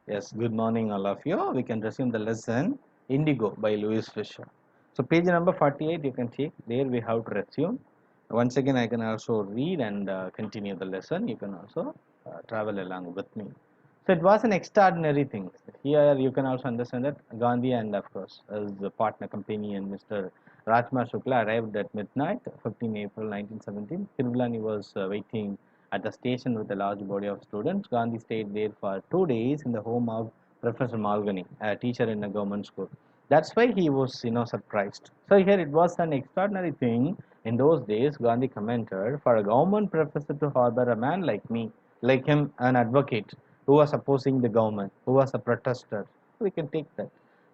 Yes, good morning, all of you. We can resume the lesson Indigo by Louis Fisher. So, page number 48, you can take there. We have to resume. Once again, I can also read and continue the lesson. You can also travel along with me. So, it was an extraordinary thing. Here, you can also understand that Gandhi and, of course, his partner companion, Mr. Rajma Shukla, arrived at midnight, 15 April 1917. Kirulani was waiting at the station with a large body of students. Gandhi stayed there for 2 days in the home of Professor Malgani, a teacher in a government school. That's why he was, surprised. So here it was an extraordinary thing. In those days, Gandhi commented, for a government professor to harbor a man like me, like him, an advocate who was opposing the government, who was a protester. We can take that.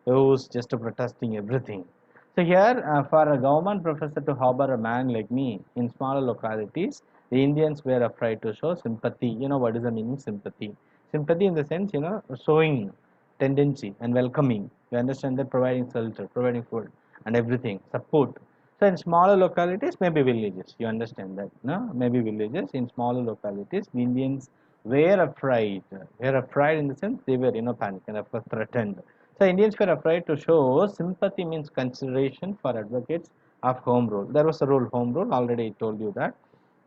Who was just protesting everything. So here, for a government professor to harbor a man like me in smaller localities, the Indians were afraid to show sympathy. You know what is the meaning sympathy? Sympathy in the sense, showing tendency and welcoming. You understand that providing shelter, providing food and everything, support. So in smaller localities, maybe villages. You understand that, no? Maybe villages in smaller localities, the Indians were afraid. Were afraid in the sense they were, panic and of course threatened. So Indians were afraid to show sympathy means consideration for advocates of home rule. There was a rule, home rule. Already I told you that.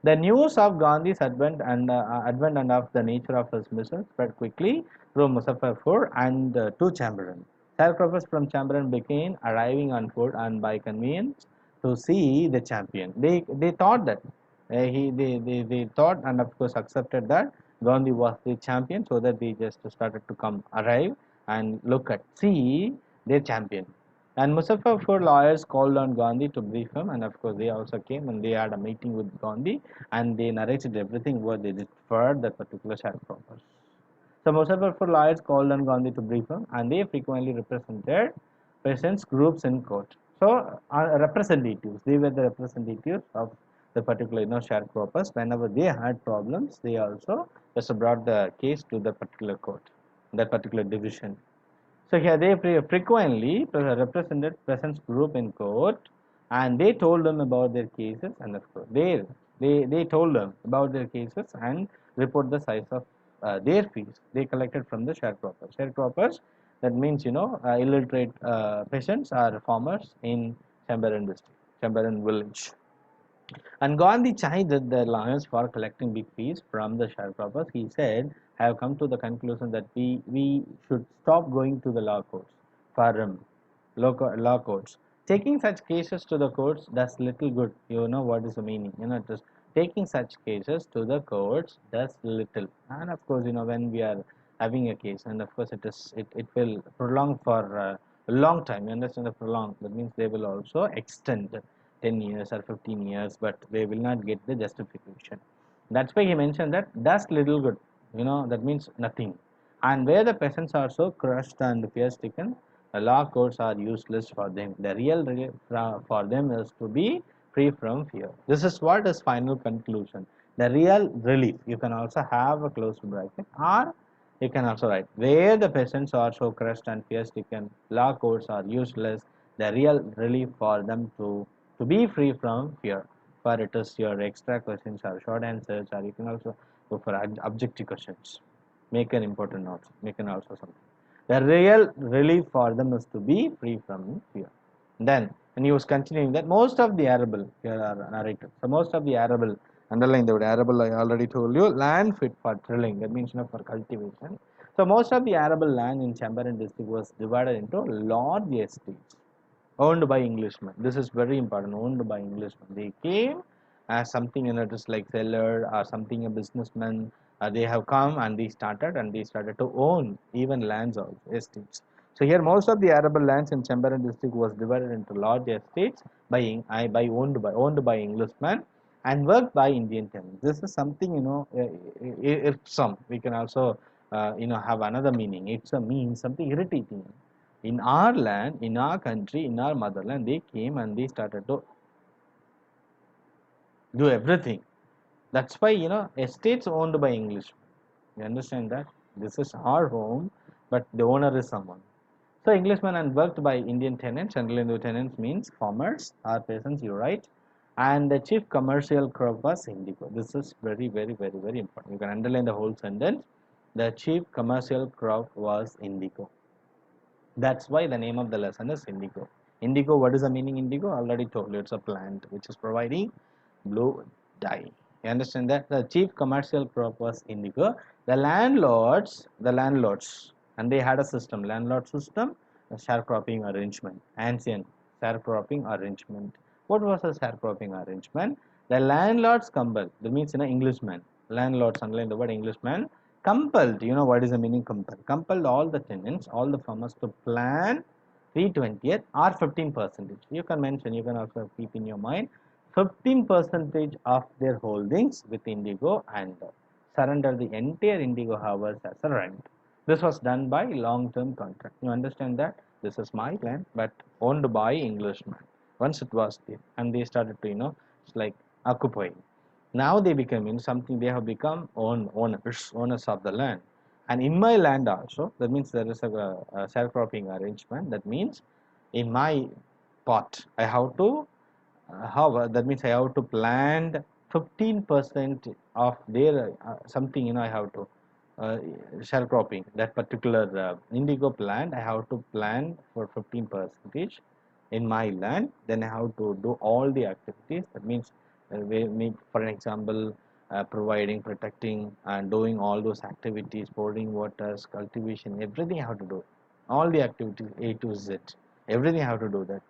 The news of Gandhi's advent and of the nature of his mission spread quickly through Muzaffarpur and to Chamberan. Sharecroppers from Chamberan began arriving on foot and by convenience to see the champion. They thought that they thought and of course accepted that Gandhi was the champion, so that they just started to come arrive and look at see their champion. And Muzaffarpur lawyers called on Gandhi to brief him, and of course they also came and they had a meeting with Gandhi and they narrated everything what they did for that particular sharecroppers. So Muzaffarpur lawyers called on Gandhi to brief him, and they frequently represented peasants groups in court. So representatives, they were the representatives of the particular sharecroppers. Whenever they had problems, they also just brought the case to the particular court, that particular division. So here they frequently represented peasants group in court, and they told them about their cases, and of course they told them about their cases and report the size of their fees they collected from the sharecroppers. Sharecroppers, that means illiterate peasants or farmers in Chamberan district, Chamberan village. And Gandhi chided the lawyers for collecting big fees from the sharecroppers. He said, I have come to the conclusion that we should stop going to the law courts for law courts. Taking such cases to the courts does little good. You know what is the meaning? Just taking such cases to the courts does little. And of course, when we are having a case, and of course it will prolong for a long time. You understand the prolong? That means they will also extend 10 years or 15 years, but they will not get the justification. That's why he mentioned that does little good, that means nothing. And where the peasants are so crushed and fear stricken, the law courts are useless for them. The real relief for them is to be free from fear. This is what is final conclusion. The real relief, you can also have a closed bracket, or you can also write, where the peasants are so crushed and fear stricken, law courts are useless. The real relief for them to be free from fear. For it is your extra questions or short answers, or you can also go for objective questions. Make an important note. Make an also something. The real relief for them is to be free from fear. Then, and he was continuing that most of the arable, here are narrated. So most of the arable, underline the word arable, I already told you, land fit for drilling, that means for cultivation. So most of the arable land in Chamberan district was divided into large estates owned by Englishmen. This is very important. Owned by Englishmen. They came as something, just like seller or something, a businessman. They have come and they started to own even lands also, estates. So here most of the arable lands in Chamberan district was divided into large estates by owned by Englishmen and worked by Indian tenants. This is something, irksome. We can also have another meaning. It's a mean something irritating in our land, in our country, in our motherland. They came and they started to do everything. That's why estates owned by English. You understand that this is our home, but the owner is someone. So Englishmen and worked by Indian tenants. And Indian tenants means farmers or peasants, you're right. And the chief commercial crop was indigo. This is very, very, very, very important. You can underline the whole sentence. the chief commercial crop was indigo. That's why the name of the lesson is indigo. Indigo, what is the meaning indigo? Already told you, it's a plant which is providing blue dye. You understand that? The chief commercial crop was indigo. The landlords, and they had a system, landlord system, a sharecropping arrangement, ancient sharecropping arrangement. What was a sharecropping arrangement? The landlords compelled, that means Englishman, landlords, underline the word Englishman, compelled, what is the meaning compelled? Compelled all the tenants, all the farmers to plant 3/20th or 15%. You can mention, you can also keep in your mind 15% of their holdings with indigo and surrender the entire indigo harvest as a rent. This was done by long-term contract. You understand that this is my land but owned by Englishmen. Once it was there, and they started to it's like occupying. Now they become something, they have become owners of the land. And in my land also, that means there is a sharecropping arrangement. That means in my pot I have to that means I have to plant 15% of their something, I have to uh, sharecropping that particular indigo plant. I have to plant for 15 percentage in my land. Then I have to do all the activities. That means we make, for an example, providing, protecting, and doing all those activities, pouring waters, cultivation, everything I have to do. All the activities A to Z, everything I have to do that.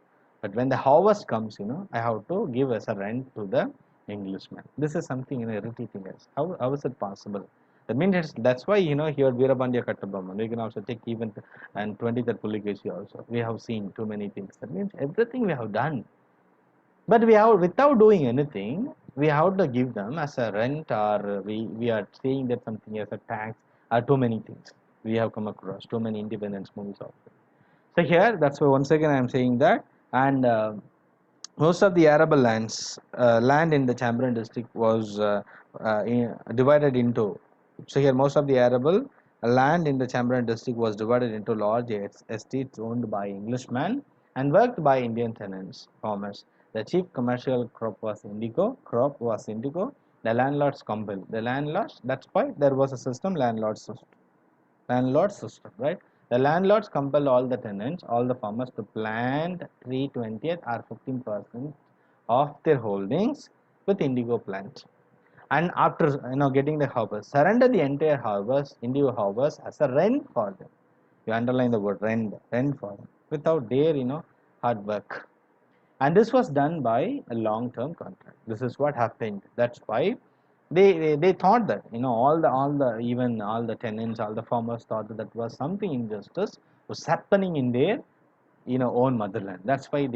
But when the harvest comes, I have to give as a rent to the Englishman. This is something irritating us. How is it possible? That means that's why here Veerabandya Kattabomman. We can also take even and 23rd Pulikesi also. We have seen too many things. That means everything we have done, but we have, without doing anything, we have to give them as a rent, or we are saying that something as a tax, or too many things. We have come across too many independence movies also. So here, that's why once again I am saying that, and most of the arable land in the Chamberan district was divided into. So here, most of the arable land in the Chamberan district was divided into large estates owned by Englishmen and worked by Indian tenants, farmers. The chief commercial crop was indigo. The landlords compelled. The landlords. That's why there was a system, landlord system, right? The landlords compel all the tenants, all the farmers to plant 3/20th or 15% of their holdings with indigo plant. And after getting the harvest, surrender the entire harvest, indigo harvest, as a rent for them. You underline the word rent for them, without their hard work. And this was done by a long-term contract. This is what happened. That's why they thought that all the even all the tenants, all the farmers thought that was something injustice was happening in their own motherland. That's why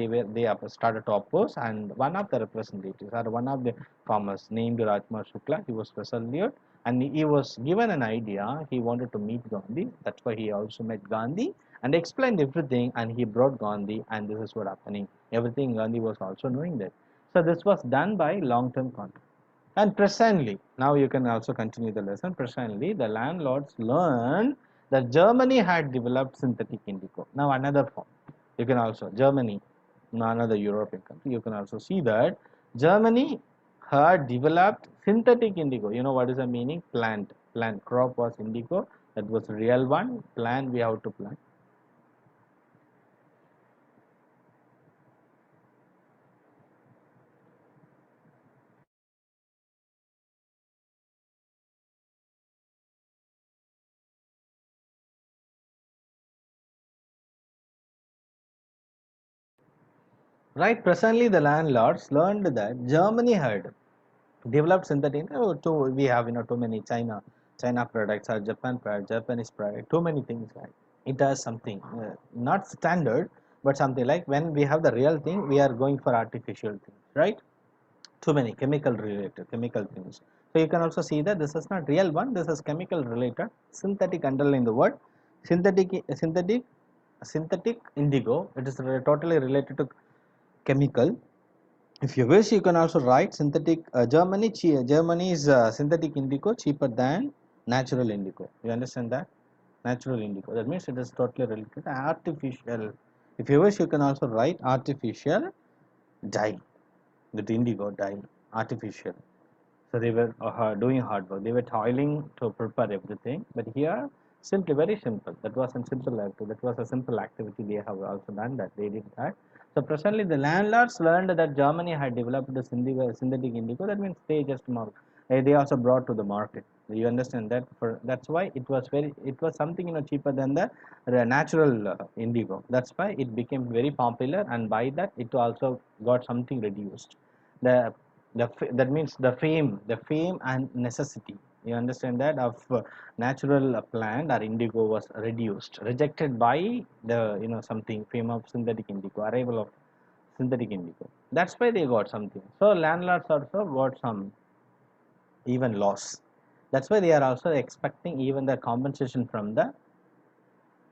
started to oppose. And one of the representatives, or one of the farmers, named Rajkumar Shukla, he was resolute, and he was given an idea. He wanted to meet Gandhi. That's why he also met Gandhi and explained everything, and he brought Gandhi, and this is what happening. Everything Gandhi was also knowing that. So this was done by long-term contract. And presently, now you can also continue the lesson. Presently, the landlords learned that Germany had developed synthetic indigo. Now another form. You can also, Germany, another European country, you can also see that Germany had developed synthetic indigo. You know what is the meaning? Plant crop was indigo. That was real one. Plant we have to plant. Right, presently the landlords learned that Germany had developed synthetic. To we have too many China products, or Japan product, Japanese product, too many things. Right, it has something not standard, but something like when we have the real thing, we are going for artificial things, right? Too many chemical things. So you can also see that this is not real one. This is chemical related. Synthetic, underline the word synthetic indigo. It is totally related to chemical. If you wish, you can also write synthetic Germany's synthetic indigo cheaper than natural indigo. You understand that? Natural indigo. That means it is totally related to artificial. If you wish, you can also write artificial dye. That indigo dye, artificial. So they were doing hard work. They were toiling to prepare everything. But here, simply very simple. That was a simple activity. That was a simple activity. They have also done that. They did that. So presently, the landlords learned that Germany had developed the synthetic indigo. That means they just they also brought to the market. You understand that? That's why it was something cheaper than the natural indigo. That's why it became very popular, and by that it also got something reduced. The that means the fame and necessity, you understand that, of natural plant or indigo was reduced, rejected by the something fame of synthetic indigo, arrival of synthetic indigo. That's why they got something. So landlords also got some even loss. That's why they are also expecting even the compensation from the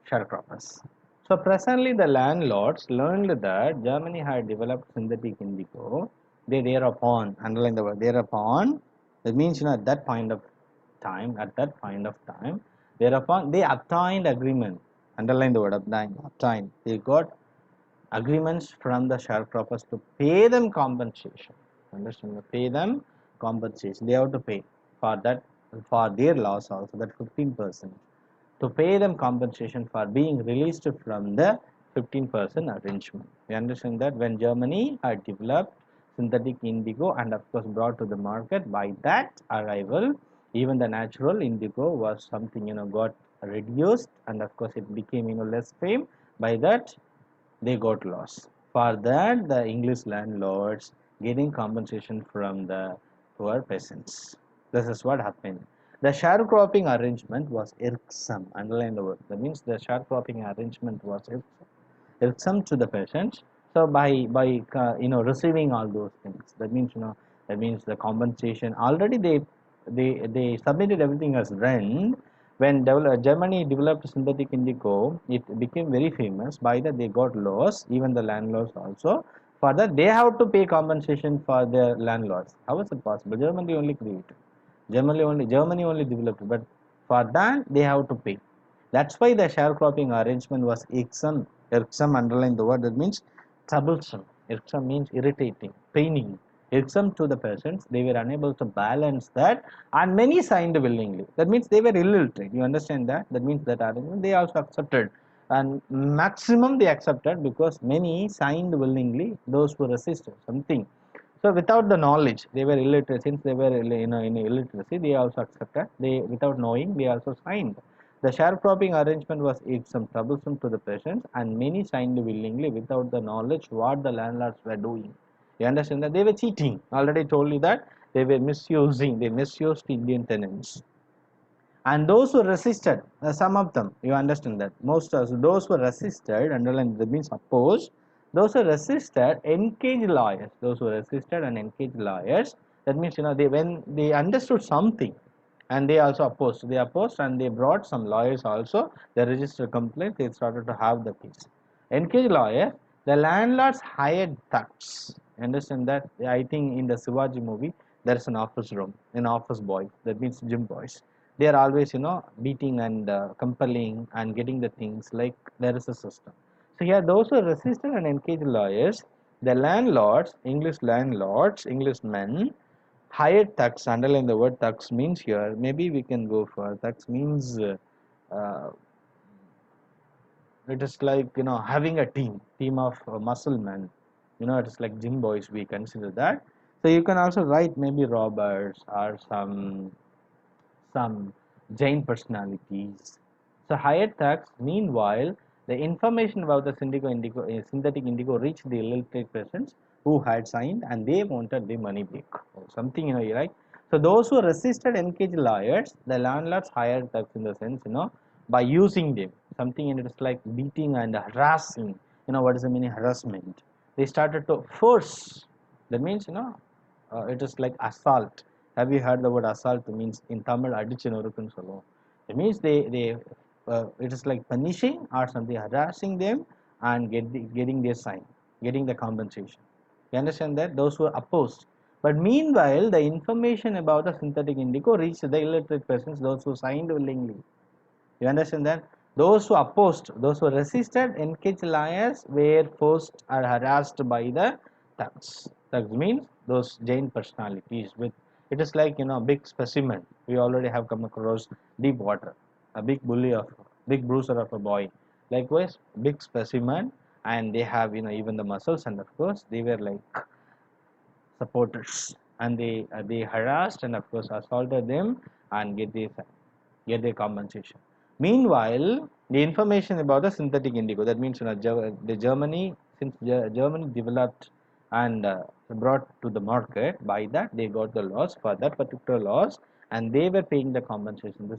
sharecroppers. So presently the landlords learned that Germany had developed synthetic indigo. They thereupon, underline the word thereupon, that means at that point of time, thereupon they obtained agreement. Underline the word obtained. They got agreements from the sharecroppers to pay them compensation. Understand? Pay them compensation. They have to pay for that, for their loss also, that 15%, to pay them compensation for being released from the 15% arrangement. We understand that when Germany had developed synthetic indigo and of course brought to the market, by that arrival, even the natural indigo was something got reduced, and of course it became less fame. By that they got lost. For that, the English landlords getting compensation from the poor peasants. This is what happened. The sharecropping arrangement was irksome. Underline the word. That means the sharecropping arrangement was irksome to the peasants. So by receiving all those things, that means the compensation. Already they submitted everything as rent. When Germany developed synthetic indigo, it became very famous. By that they got lost, even the landlords also. For that they have to pay compensation for their landlords. How is it possible? Germany only created. Germany only developed, but for that they have to pay. That's why the sharecropping arrangement was irksome. Irksome, underline the word. That means troublesome. Irksome means irritating, paining. Irksome to the peasants. They were unable to balance that, and many signed willingly. That means they were illiterate. You understand that? That means that arrangement they also accepted, and maximum they accepted because many signed willingly. Those who resisted something. So without the knowledge, they were illiterate. Since they were in illiteracy, they also accepted. They without knowing, they also signed. The sharecropping arrangement was some troublesome to the peasants, and many signed willingly without the knowledge what the landlords were doing. You understand that they were cheating. Already told you that they were misusing. They misused Indian tenants. And those who resisted, some of them, you understand that most of those who resisted, underline that means opposed, those who resisted engaged lawyers. Those who resisted and engaged lawyers, that means they, when they understood something, and they also opposed, they opposed and they brought some lawyers also. They registered complaint. They started to have the case. Engaged lawyer, the landlords hired thugs. Understand that? I think in the Shivaji movie there is an office room, an office boy, that means gym boys. They are always beating and compelling and getting the things, like there is a system. So here those who resisted and engaged lawyers, the landlords, English men, hired thugs. Underline the word thugs means here. Maybe we can go for thugs means uh, it is like having a team of muscle men. It is like gym boys. We consider that. So you can also write maybe robbers or some Jain personalities. So hired thugs. Meanwhile, the information about the synthetic indigo reached the illiterate persons who had signed, and they wanted the money back. Or something, right? So those who resisted engaged lawyers, the landlords hired thugs in the sense, by using them. Something, and it is like beating and harassing. What is the meaning harassment? They started to force. That means, it is like assault. Have you heard the word assault? Means in Tamil அடிச்சு நொறுக்குன்னு சொல்லுவோம். It means it is like punishing or something, harassing them and getting their sign, getting the compensation. You understand that? Those who are opposed. But meanwhile, the information about the synthetic indigo reached the illiterate persons, those who signed willingly. You understand that? Those who opposed, those who resisted, engaged liars were forced or harassed by the thugs. Thugs means those Jain personalities with It is like, a big specimen. We already have come across deep water, a big bruiser of a boy. Likewise, big specimen, and they have, even the muscles, and of course they were like supporters, and they harassed and of course assaulted them and get their compensation. Meanwhile, the information about the synthetic indigo, that means, the Germany, since Germany developed and brought to the market, by that they got the laws for that particular laws, and they were paying the compensation.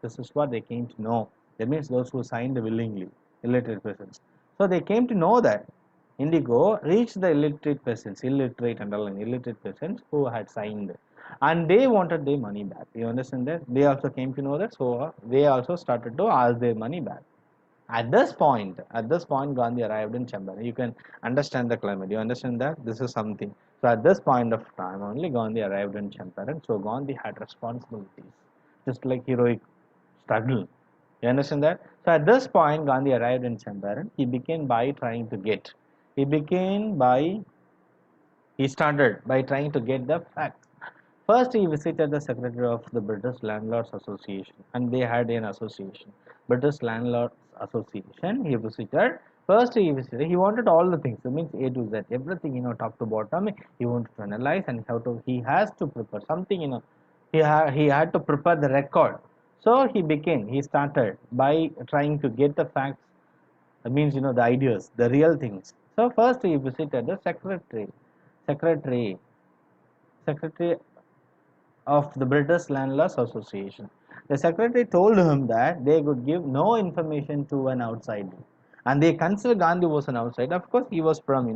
This is what they came to know. That means those who signed willingly, illiterate persons. So they came to know that indigo reached the illiterate persons who had signed, and they wanted their money back. You understand that? They also came to know that, so they also started to ask their money back. At this point, Gandhi arrived in Chambara. You can understand the climate. You understand that this is something. So at this point of time, only Gandhi arrived in Champaran. So Gandhi had responsibilities, just like heroic struggle. You understand that? So at this point, Gandhi arrived in Champaran. He began by he started by trying to get the facts. First, he visited the secretary of the British Landlords Association, and they had an association, British Landlords Association. He visited. First, he visited. He wanted all the things. It means A to Z, everything, top to bottom. He wanted to analyze, and how to. He has to prepare something. He had to prepare the record. So he started by trying to get the facts. That means, the ideas, the real things. So first, he visited the secretary, secretary of the British Landlords Association. The secretary told him that they could give no information to an outsider, and they considered Gandhi was an outsider. Of course, he was from,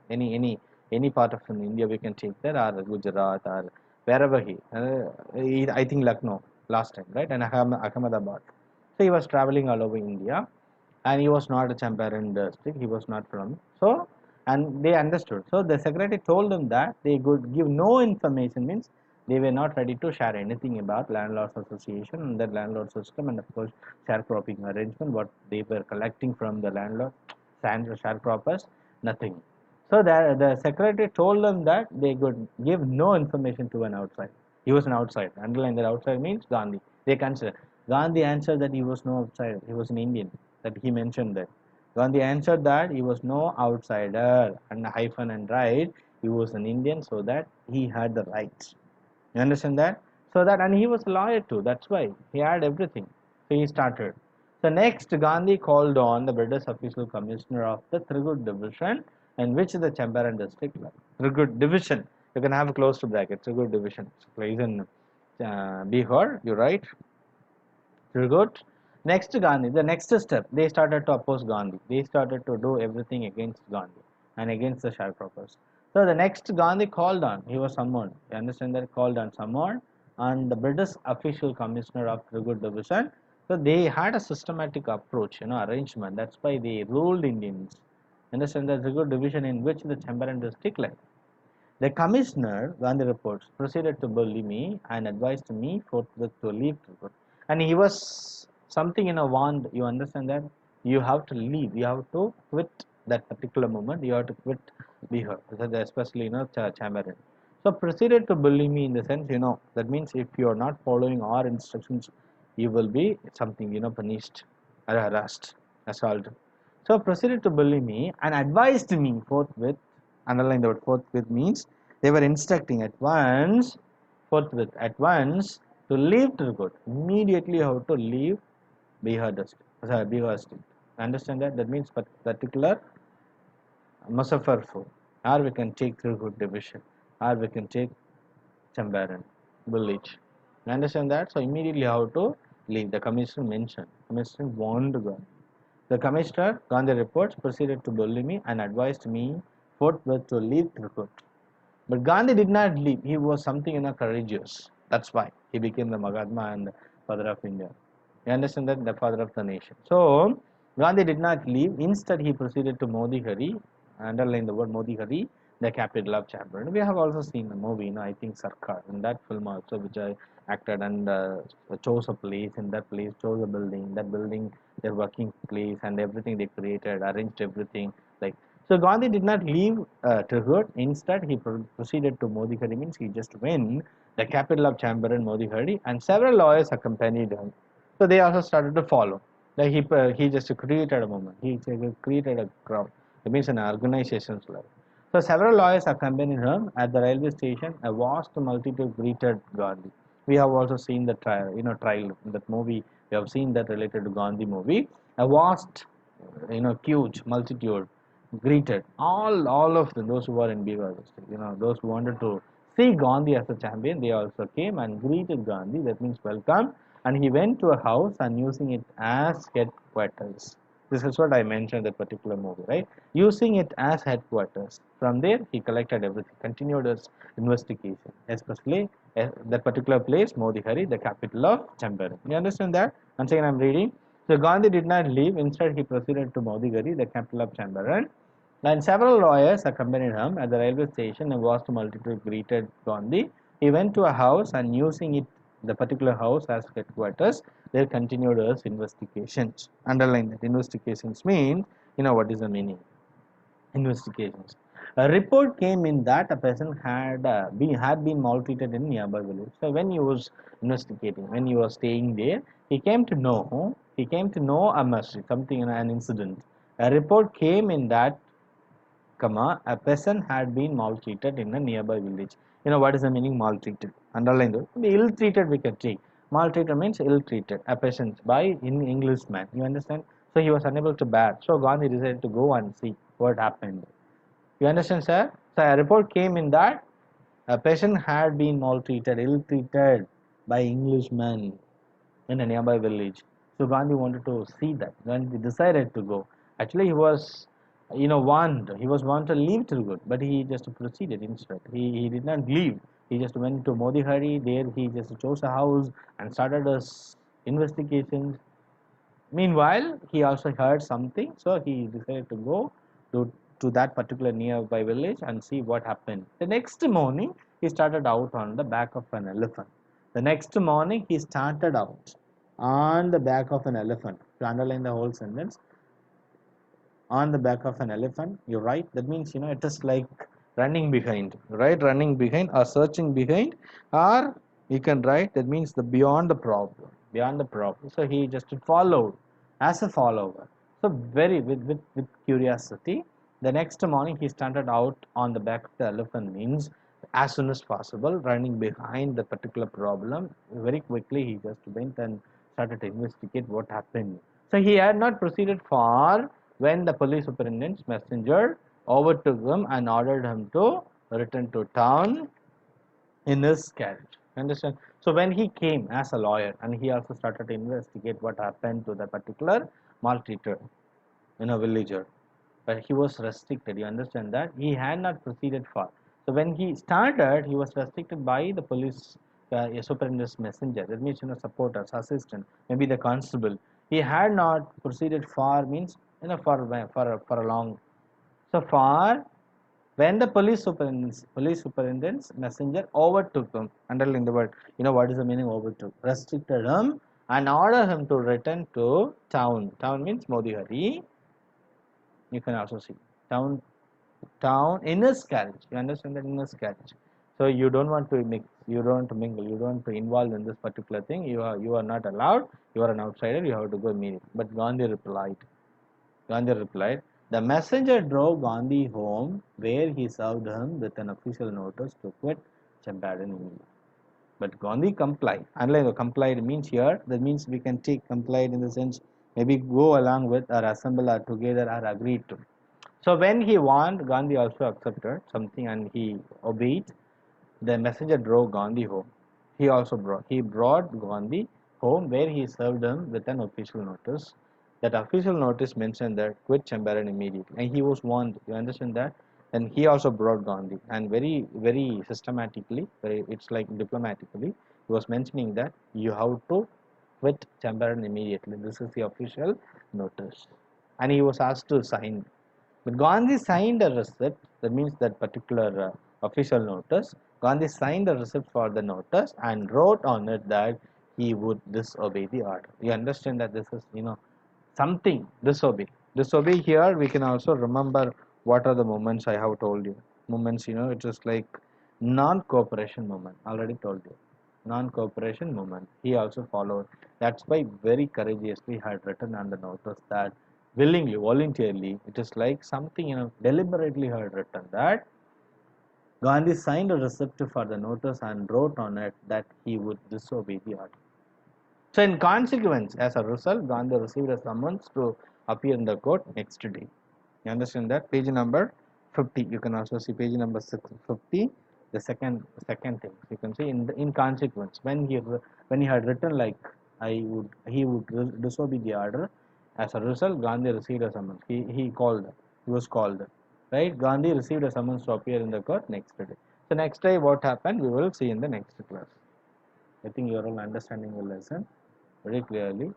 any part of India we can take that, or Gujarat, or wherever I think Lucknow last time, right, and Ahmedabad. So he was traveling all over India, and he was not a Champaran district. He was not from. So, and they understood. So the secretary told them that they could give no information, means they were not ready to share anything about landlords association and the landlord system, and of course sharecropping arrangement, what they were collecting from the landlord sharecroppers, nothing. So the secretary told them that they could give no information to an outside. He was an outsider. Underline that outside means Gandhi. They consider. Gandhi answered that he was no outsider. He was an Indian. That he mentioned that. Gandhi answered that he was no outsider, and hyphen and right. He was an Indian, so that he had the rights. You understand that? So that, and he was a lawyer too. That's why he had everything. So he started. So next, Gandhi called on the British official commissioner of the Trigud division, in which the Champaran district lies. Trigud division. You can have a close to bracket. Trigud division. It's placed in Bihar. You're right. Trigud. Next, Gandhi. The next step, they started to oppose Gandhi. They started to do everything against Gandhi and against the sharecroppers. So the next, Gandhi called on. He was summoned. You understand that? Called on, summoned, and the British official commissioner of Trigud division. So they had a systematic approach, arrangement. That's why they ruled Indians. Understand the Trigud division in which the Champaran district lay. The commissioner, Gandhi reports, proceeded to bully me and advised me forthwith to leave Tripura. And he was something, warned. You understand that? You have to leave. You have to quit that particular moment. You have to quit Bihar, especially, Chamaran. So proceeded to bully me in the sense, that means if you are not following our instructions, you will be something, punished or harassed, assaulted. So proceeded to bully me and advised me forthwith. Underline the word forthwith means they were instructing at once to leave Tirkut. Immediately how to leave Bihar district. Bihar state. Understand that? That means particular Muzaffarpur. Or we can take Tirkut division. Or we can take Champaran village. You understand that? So immediately how to leave. The commissioner mentioned. Commissioner warned Gandhi. The commissioner, Gandhi reports, proceeded to bully me and advised me forthwith to leave Tirkut. But Gandhi did not leave. He was something, courageous. That's why he became the Mahatma and the father of India. You understand that? The father of the nation. So Gandhi did not leave. Instead, he proceeded to Motihari. Underline the word Motihari, the capital of Champaran. We have also seen the movie, I think Sarkar. In that film also, which I acted, and chose a place. In that place, chose a building. That building, their working place, and everything they created, arranged everything like So Gandhi did not leave Trihur. Instead, he proceeded to Modihari, means he just went the capital of Chamberan, Modihari, and several lawyers accompanied him. So they also started to follow. Like he just created a movement. He created a crowd. It means an organization. So several lawyers accompanied him at the railway station. A vast multitude greeted Gandhi. We have also seen the trial, trial in that movie. We have seen that related to Gandhi movie. A vast, huge multitude greeted all of them, those who were in Bihar district, those who wanted to see Gandhi as a champion, they also came and greeted Gandhi. That means welcome. And he went to a house and using it as headquarters. This is what I mentioned that particular movie, right? Using it as headquarters. From there, he collected everything, continued his investigation, especially that particular place, Modihari, the capital of Chamberan. You understand that? Once again, I'm reading. So Gandhi did not leave. Instead, he proceeded to Modihari, the capital of Chamberan, and several lawyers accompanied him. At the railway station, a vast multitude greeted Gandhi. He went to a house and using it, the particular house as headquarters, they continued his investigations. Underline that investigations means, what is the meaning? Investigations. A report came in that a person had been maltreated in nearby village. So when he was investigating, when he was staying there, he came to know a mystery, something, an incident. A report came in that, a person had been maltreated in a nearby village. What is the meaning maltreated? Underline though. Ill-treated we can take. Maltreated means ill-treated. A person by in Englishman. You understand? So he was unable to bear. So Gandhi decided to go and see what happened. You understand, sir? So a report came in that a patient had been maltreated, ill-treated by Englishmen in a nearby village. So Gandhi wanted to see that. Gandhi decided to go. Actually, he was, warned. He was warned to leave Tirgut, but he just proceeded instead. He did not leave. He just went to Modihari. There, he just chose a house and started his investigations. Meanwhile, he also heard something, so he decided to go to that particular nearby village and see what happened. The next morning, he started out on the back of an elephant. The next morning, he started out on the back of an elephant. To underline the whole sentence, on the back of an elephant, you write. That means, it is like running behind, right? Running behind or searching behind, or you can write, that means the beyond the problem. Beyond the problem. So he just followed as a follower. So very with curiosity. The next morning he started out on the back of the elephant, means as soon as possible, running behind the particular problem. Very quickly he just went and started to investigate what happened. So he had not proceeded far when the police superintendent's messenger overtook him and ordered him to return to town in his carriage. Understand? So when he came as a lawyer and he also started to investigate what happened to the particular maltreated villager, but he was restricted. You understand that? He had not proceeded far. So when he started, he was restricted by the police superintendent's messenger. That means, supporters, assistant, maybe the constable. He had not proceeded far, means, for a long. So far, when the police superintendent's messenger overtook him, underline the word, what is the meaning overtook? Restricted him and ordered him to return to town. Town means Modihari. You can also see town in his carriage. You understand that? In his carriage. So you don't want to mix, you don't want to mingle, you don't want to involve in this particular thing. You are not allowed. You are an outsider. You have to go immediately. But Gandhi replied, the messenger drove Gandhi home, where he served him with an official notice to quit Champaran immediately. But Gandhi complied. Unlike complied means here, that means we can take complied in the sense maybe go along with or assemble or together or agreed to. So when he warned, Gandhi also accepted something and he obeyed. The messenger drove Gandhi home. He brought Gandhi home, where he served him with an official notice. That official notice mentioned that quit Champaran immediately, and he was warned. You understand that? And he also brought Gandhi, and very very systematically, it's like diplomatically, he was mentioning that you have to quit Champaran immediately. This is the official notice, and he was asked to sign. But Gandhi signed a receipt, that means that particular official notice. Gandhi signed a receipt for the notice and wrote on it that he would disobey the order. You understand that this is, something disobey. Disobey here we can also remember What are the movements I have told you? Movements, it is like non-cooperation movement. Already told you. Non-cooperation movement. He also followed. That's why very courageously had written on the notice that willingly, voluntarily, it is like something, deliberately had written that Gandhi signed a receipt for the notice and wrote on it that he would disobey the order. So, in consequence, as a result, Gandhi received a summons to appear in the court next day. You understand that? Page number 50. You can also see page number 50. The second thing you can see in consequence when he had written like he would disobey the order. As a result, Gandhi received a summons. He was called. Right? Gandhi received a summons to appear in the court next day. So next day, what happened? We will see in the next class. I think you are all understanding the lesson very clearly.